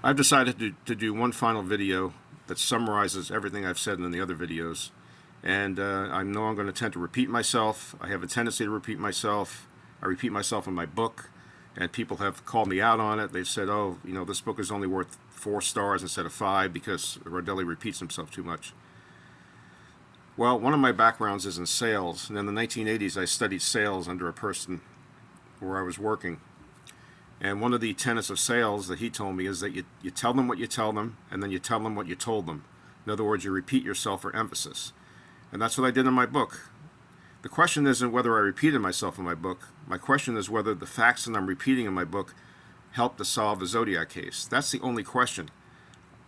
I've decided to do one final video that summarizes everything I've said in the other videos. And I know I'm going to tend to repeat myself. I have a tendency to repeat myself. I repeat myself in my book, and people have called me out on it. They've said, oh, you know, this book is only worth 4 stars instead of 5 because Rodelli repeats himself too much. Well, one of my backgrounds is in sales, and in the 1980s I studied sales under a person where I was working. And one of the tenets of sales that he told me is that you tell them what you tell them, and then you tell them what you told them. In other words, you repeat yourself for emphasis. And that's what I did in my book. The question isn't whether I repeated myself in my book. My question is whether the facts that I'm repeating in my book help to solve the Zodiac case. That's the only question.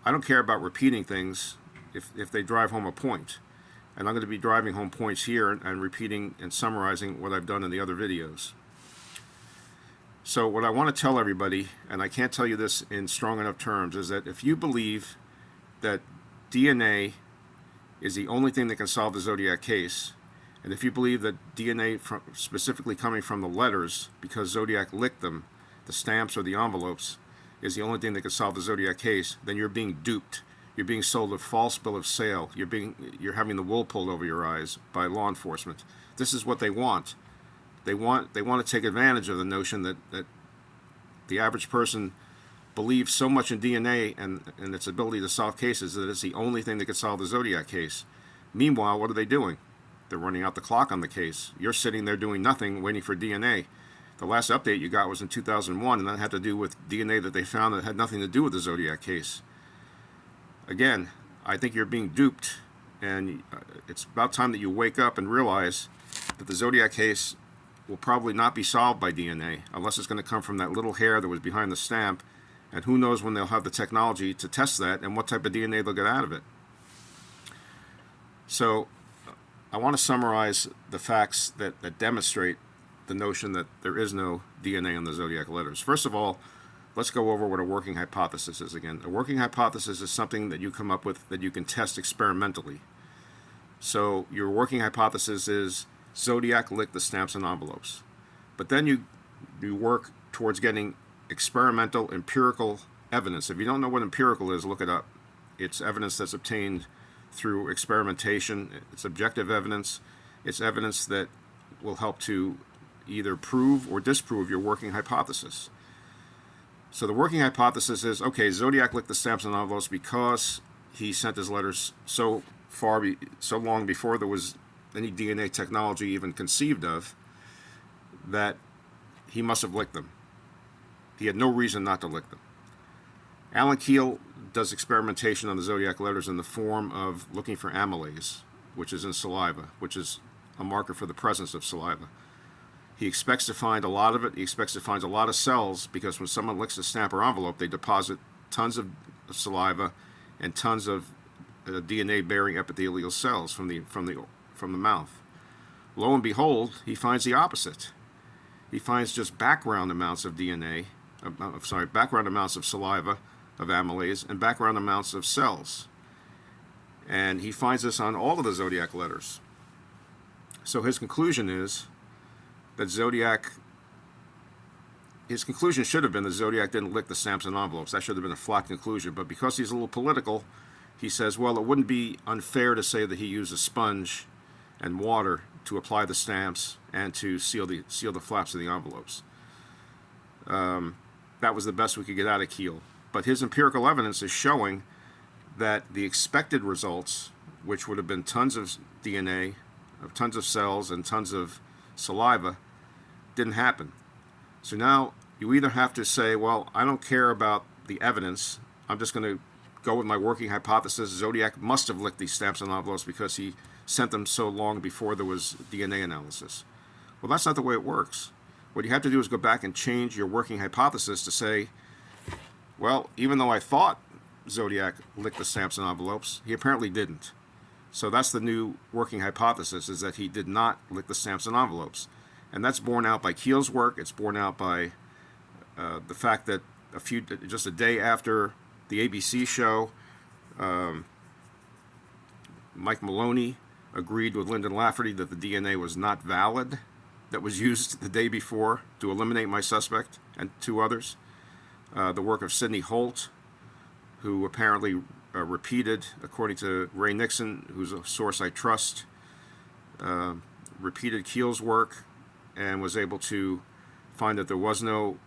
I don't care about repeating things if they drive home a point. And I'm going to be driving home points here and repeating and summarizing what I've done in the other videos. So what I want to tell everybody, and I can't tell you this in strong enough terms, is that if you believe that DNA is the only thing that can solve the Zodiac case, and if you believe that DNA specifically coming from the letters, because Zodiac licked them, the stamps or the envelopes, is the only thing that can solve the Zodiac case, then you're being duped. You're being sold a false bill of sale. You're having the wool pulled over your eyes by law enforcement. This is what they want. They want to take advantage of the notion that the average person believes so much in DNA and its ability to solve cases that it's the only thing that can solve the Zodiac case. Meanwhile, what are they doing? They're running out the clock on the case. You're sitting there doing nothing, waiting for DNA. The last update you got was in 2001, and that had to do with DNA that they found that had nothing to do with the Zodiac case. Again, I think you're being duped, and it's about time that you wake up and realize that the Zodiac case will probably not be solved by DNA unless it's going to come from that little hair that was behind the stamp, and who knows when they'll have the technology to test that and what type of DNA they'll get out of it. So I want to summarize the facts that demonstrate the notion that there is no DNA in the Zodiac letters. First of all, let's go over what a working hypothesis is again. A working hypothesis is something that you come up with that you can test experimentally. So your working hypothesis is Zodiac licked the stamps and envelopes. But then you work towards getting experimental, empirical evidence. If you don't know what empirical is, look it up. It's evidence that's obtained through experimentation. It's objective evidence. It's evidence that will help to either prove or disprove your working hypothesis. So the working hypothesis is, okay, Zodiac licked the stamps and envelopes because he sent his letters so long before there was any DNA technology even conceived of, that he must have licked them. He had no reason not to lick them. Alan Kjell does experimentation on the Zodiac letters in the form of looking for amylase, which is in saliva, which is a marker for the presence of saliva. He expects to find a lot of it. He expects to find a lot of cells because when someone licks a stamp or envelope, they deposit tons of saliva and tons of DNA-bearing epithelial cells from the mouth. Lo and behold, he finds the opposite. He finds just background amounts of DNA, background amounts of saliva, of amylase, and background amounts of cells. And he finds this on all of the Zodiac letters. So his conclusion is that his conclusion should have been that Zodiac didn't lick the stamps and envelopes. That should have been a flat conclusion. But because he's a little political, he says, well, it wouldn't be unfair to say that he used a sponge and water to apply the stamps and to seal the flaps of the envelopes. That was the best we could get out of Kjell. But his empirical evidence is showing that the expected results, which would have been tons of DNA, tons of cells, and tons of saliva, didn't happen. So now you either have to say, well, I don't care about the evidence. I'm just going to go with my working hypothesis. Zodiac must have licked these stamps and envelopes because he sent them so long before there was DNA analysis. Well, that's not the way it works. What you have to do is go back and change your working hypothesis to say, well, even though I thought Zodiac licked the stamps and envelopes, he apparently didn't. So that's the new working hypothesis, is that he did not lick the stamps and envelopes. And that's borne out by Kjell's work. It's borne out by the fact that just a day after the ABC show, Mike Maloney agreed with Lyndon Lafferty that the DNA was not valid that was used the day before to eliminate my suspect and 2 others. The work of Sidney Holt, who apparently repeated, according to Ray Nixon, who's a source I trust, repeated Kjell's work and was able to find that there was no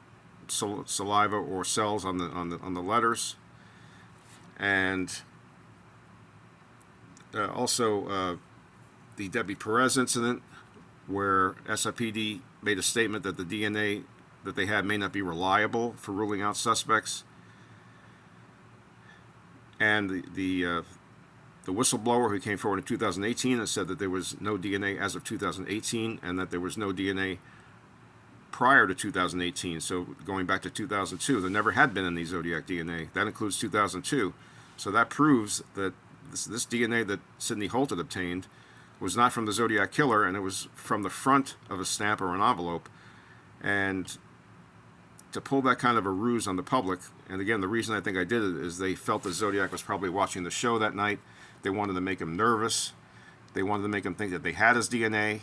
saliva or cells on the letters, and also the Debbie Perez incident, where SFPD made a statement that the DNA that they had may not be reliable for ruling out suspects, and the whistleblower who came forward in 2018 and said that there was no DNA as of 2018 and that there was no DNA prior to 2018, so going back to 2002. There never had been any Zodiac DNA. That includes 2002. So that proves that this DNA that Sidney Holt had obtained was not from the Zodiac killer, and it was from the front of a stamp or an envelope. And to pull that kind of a ruse on the public, and again, the reason I think I did it is they felt that Zodiac was probably watching the show that night. They wanted to make him nervous. They wanted to make him think that they had his DNA,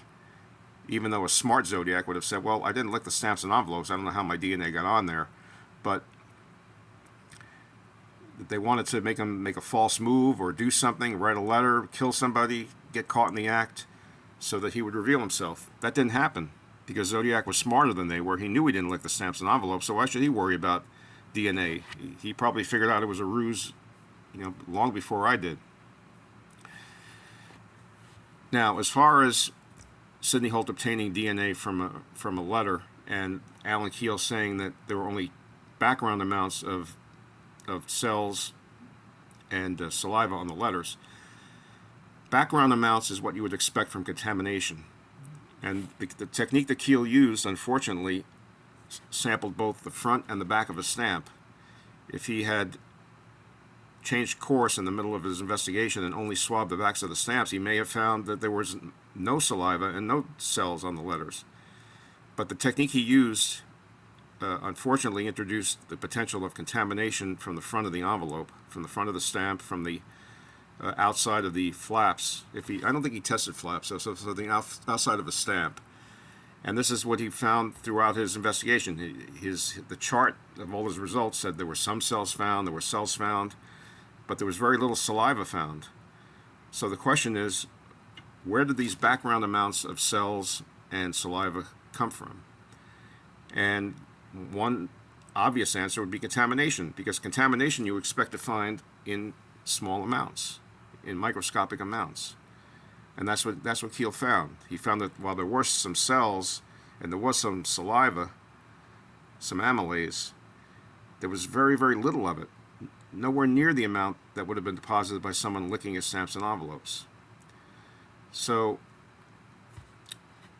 even though a smart Zodiac would have said, well, I didn't lick the stamps and envelopes. I don't know how my DNA got on there. But they wanted to make him make a false move or do something, write a letter, kill somebody, get caught in the act, so that he would reveal himself. That didn't happen because Zodiac was smarter than they were. He knew he didn't lick the stamps and envelopes, so why should he worry about DNA? He probably figured out it was a ruse, long before I did. Now, as far as Sidney Holt obtaining DNA from a letter, and Alan Kjell saying that there were only background amounts of cells and saliva on the letters. Background amounts is what you would expect from contamination. And the technique that Kjell used, unfortunately, sampled both the front and the back of a stamp. If he had changed course in the middle of his investigation and only swabbed the backs of the stamps, he may have found that there was no saliva and no cells on the letters. But the technique he used, unfortunately, introduced the potential of contamination from the front of the envelope, from the front of the stamp, from the outside of the flaps. I don't think he tested flaps, so the outside of a stamp. And this is what he found throughout his investigation. The chart of all his results said there were some cells found, there were cells found, but there was very little saliva found. So the question is, where did these background amounts of cells and saliva come from? And one obvious answer would be contamination, because contamination you expect to find in small amounts, in microscopic amounts. And that's what Kjell found. He found that while there were some cells and there was some saliva, some amylase, there was very, very little of it. Nowhere near the amount that would have been deposited by someone licking his stamps and envelopes. So,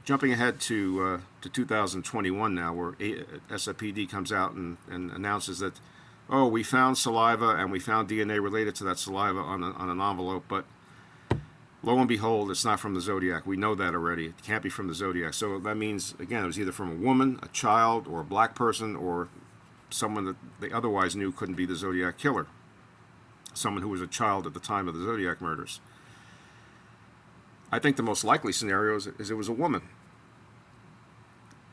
jumping ahead to 2021 now, where SFPD comes out and announces that, oh, we found saliva and we found DNA related to that saliva on an envelope, but lo and behold, it's not from the Zodiac. We know that already. It can't be from the Zodiac. So that means, again, it was either from a woman, a child, or a black person, or someone that they otherwise knew couldn't be the Zodiac killer. Someone who was a child at the time of the Zodiac murders. I think the most likely scenario is it was a woman.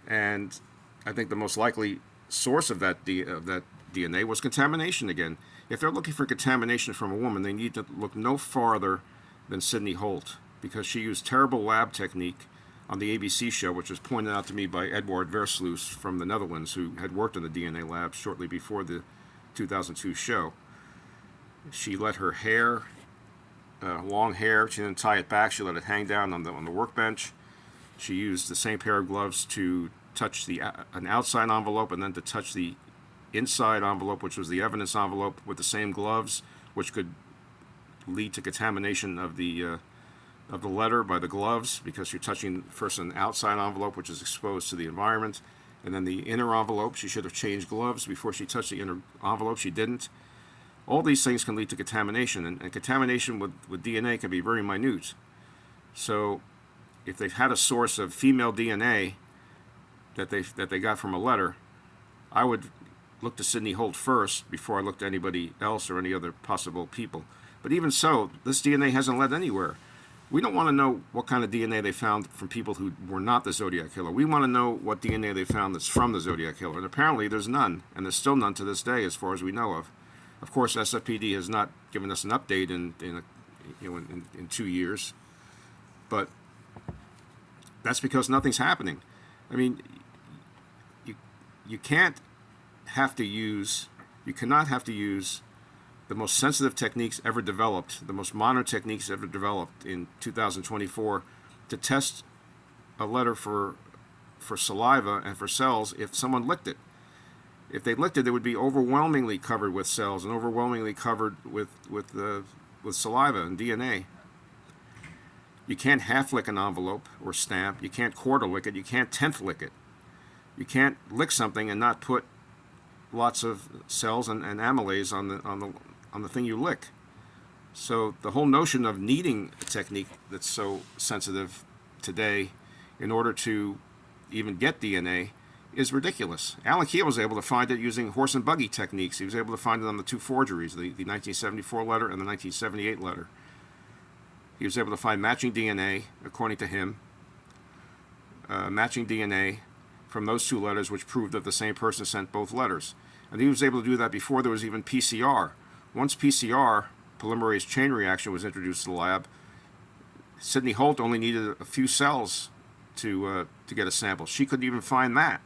And I think the most likely source of that DNA was contamination again. If they're looking for contamination from a woman, they need to look no farther than Sidney Holt, because she used terrible lab technique on the ABC show, which was pointed out to me by Edward Versluis from the Netherlands, who had worked in the DNA lab shortly before the 2002 show. She let her hair, long hair, she didn't tie it back, she let it hang down on the workbench. She used the same pair of gloves to touch an outside envelope and then to touch the inside envelope, which was the evidence envelope, with the same gloves, which could lead to contamination of the letter by the gloves, because you're touching first an outside envelope, which is exposed to the environment, and then the inner envelope. She should have changed gloves before she touched the inner envelope. She didn't. All these things can lead to contamination, and contamination with DNA can be very minute. So if they've had a source of female DNA that they got from a letter, I would look to Sidney Holt first before I look to anybody else or any other possible people. But even so, this DNA hasn't led anywhere. We don't want to know what kind of DNA they found from people who were not the Zodiac killer. We want to know what DNA they found that's from the Zodiac killer. And apparently there's none, and there's still none to this day as far as we know of. Of course, SFPD has not given us an update in 2 years, but that's because nothing's happening. I mean, you cannot have to use the most sensitive techniques ever developed, the most modern techniques ever developed in 2024 to test a letter for saliva and for cells if someone licked it. If they licked it, it would be overwhelmingly covered with cells and overwhelmingly covered with saliva and DNA. You can't half lick an envelope or stamp. You can't quarter lick it. You can't tenth lick it. You can't lick something and not put lots of cells and amylase on the thing you lick. So the whole notion of needing a technique that's so sensitive today in order to even get DNA is ridiculous. Alan Kjell was able to find it using horse and buggy techniques. He was able to find it on the two forgeries, the 1974 letter and the 1978 letter. He was able to find matching DNA, according to him, matching DNA from those two letters, which proved that the same person sent both letters. And he was able to do that before there was even PCR. Once PCR, polymerase chain reaction, was introduced to the lab, Sidney Holt only needed a few cells to get a sample. She couldn't even find that.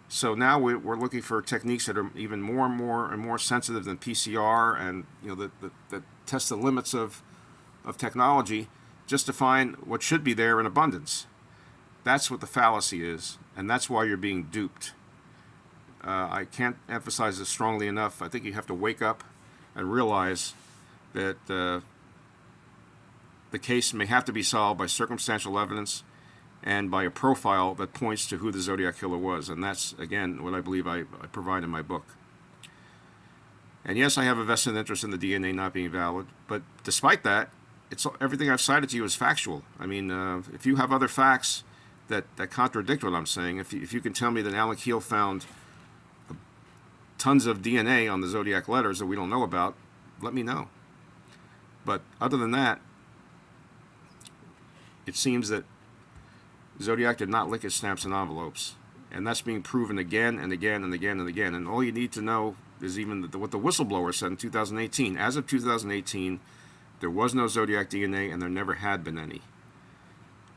So now we're looking for techniques that are even more and more sensitive than PCR, and that test the limits of technology just to find what should be there in abundance. That's what the fallacy is, and that's why you're being duped. I can't emphasize this strongly enough. I think you have to wake up and realize that the case may have to be solved by circumstantial evidence and by a profile that points to who the Zodiac killer was. And that's, again, what I believe I provide in my book. And yes, I have a vested interest in the DNA not being valid, but despite that, everything I've cited to you is factual. I mean, if you have other facts that contradict what I'm saying, if you can tell me that Alan Kjell found tons of DNA on the Zodiac letters that we don't know about, let me know. But other than that, it seems that Zodiac did not lick his stamps and envelopes, and that's being proven again and again and again and again. And all you need to know is even what the whistleblower said in 2018. As of 2018, there was no Zodiac DNA, and there never had been any.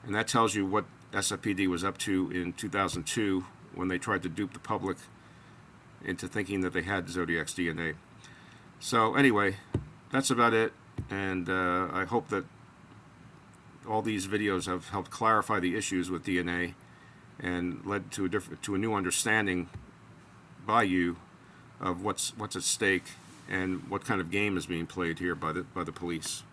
And that tells you what SFPD was up to in 2002 when they tried to dupe the public into thinking that they had Zodiac's DNA. So anyway, that's about it, and I hope that all these videos have helped clarify the issues with DNA and led to a new understanding by you of what's at stake and what kind of game is being played here by the police.